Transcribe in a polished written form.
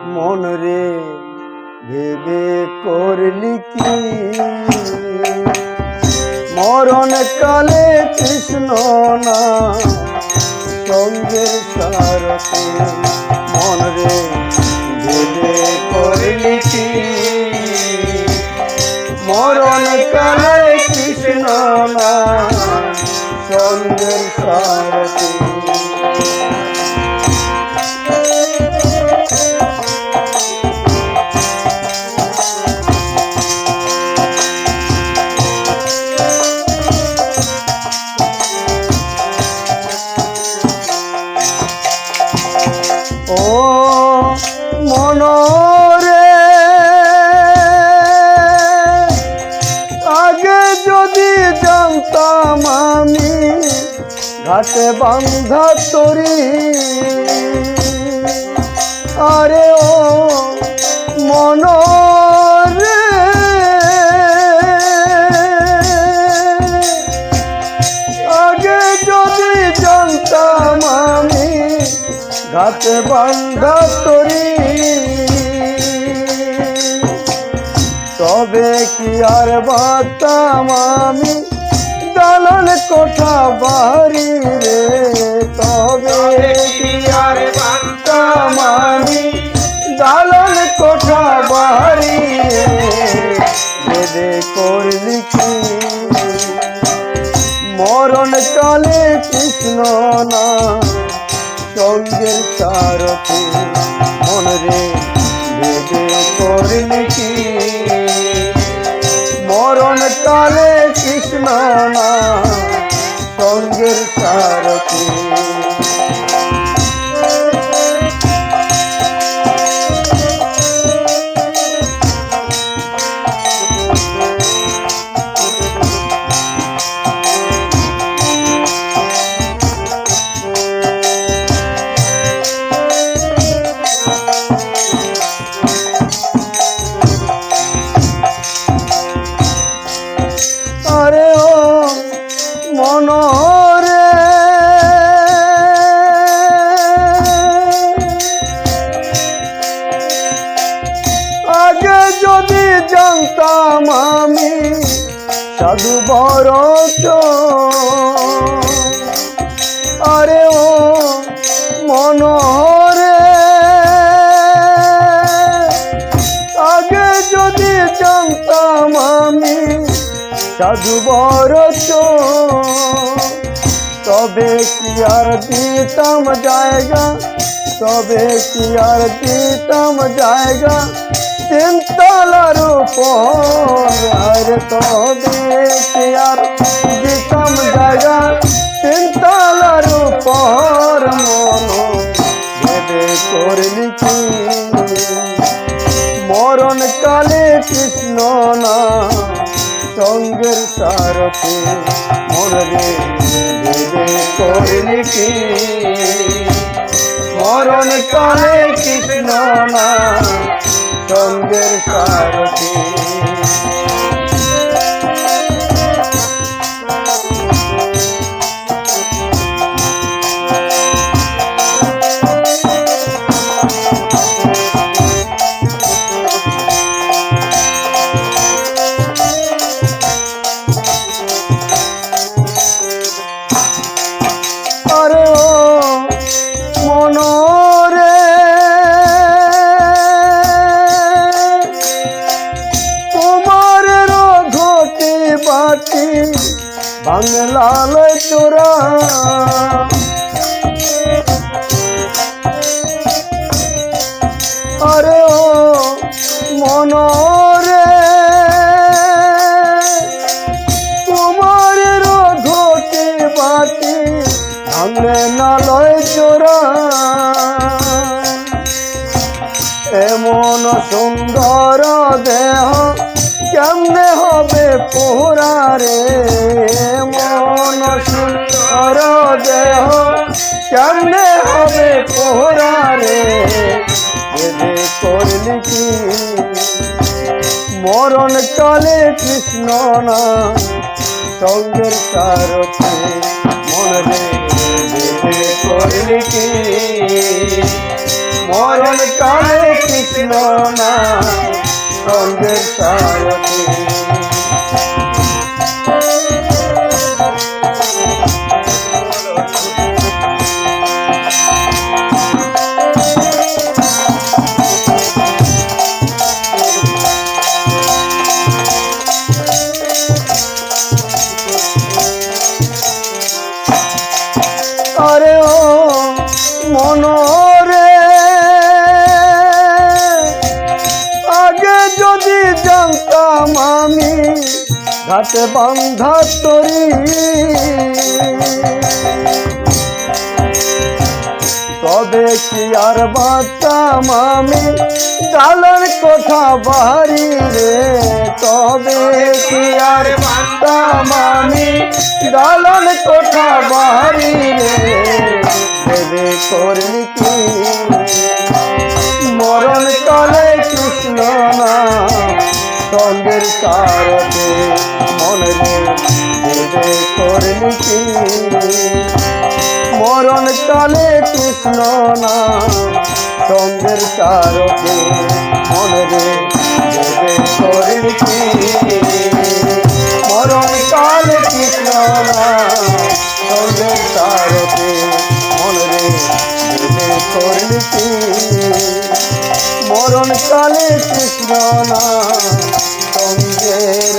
মন রে ভেবে করলি কি মরণ কালে কৃষ্ণ না সঙ্গের সারথি মন রে ভেবে করলি কি মরণ কালে কৃষ্ণ না সঙ্গের সারথি ও মনরে আগে যদি জানতাম আমি ঘাটে বান্ধা তরি আরে ও মনরে আগে যদি জানতাম আমি ঘাটে বান্ধা তরি তবে কি আর বাতাম আমি দালান কোঠা বাড়ি রে তবে কি আর বাতাম আমি দালান কোঠা বাড়ি রে করলি কি মরণ কালে কৃষ্ণ না সঙ্গের সারথি মন রে ভেবে করলি কি মরণ কালে কৃষ্ণ না সঙ্গের সারথি আরে ও মনরে আগে যদি জানতাম আমি সাধু বড় আরে ও মনরে আগে যদি জানতাম আমি সাধু বড় তবে কি আর দিতাম জায়গা তবে কি আর দিতাম জায়গা তিনতলার উপর আরে তবে কি আর দিতাম জায়গা তিনতলার উপর মন ভেবে করলি কি মরণ কালে কৃষ্ণ না সঙ্গের সারথি মন রে ভেবে করলি কি মরণ কালে কৃষ্ণ না সঙ্গের সারথি আরে ও মনরে তোমার ঘটি বাটি বাংলাল চোরা আরে ও মনরে তোমার ঘটি বাটি ভাঙলে না লয় চোরা এমন সুন্দর দেহ কেমনে হবে পোহরা রে এমন সুন্দর দেহ কেমনে হবে পোহরা রে ভেবে করলি কি মরণ কালে কৃষ্ণ না সঙ্গের সারথি মন রে ভেবে করলি কি মরণ কালে কৃষ্ণ না সঙ্গের সারথি। আরে ও মনরে আগে যদি জানতাম আমি ঘাটে বান্ধা তরি, তবে কি আর বাঁচতাম আমি ডালার কোঠা বাড়ি রে, তবে কি আর বাঁচতাম আমি ডালার কোঠা বাড়ি রে। দেবে করলি কি মরণ কালে কৃষ্ণ না সঙ্গের সারথি, মনে দেবে করলি কি মরণ কালে কৃষ্ণ না সঙ্গের সারথি, মনে দেবে করলি কি মরণ কালে কৃষ্ণ না সঙ্গের সারথি, মনে দেবে করলি কি মরণ কালে কৃষ্ণ না সঙ্গের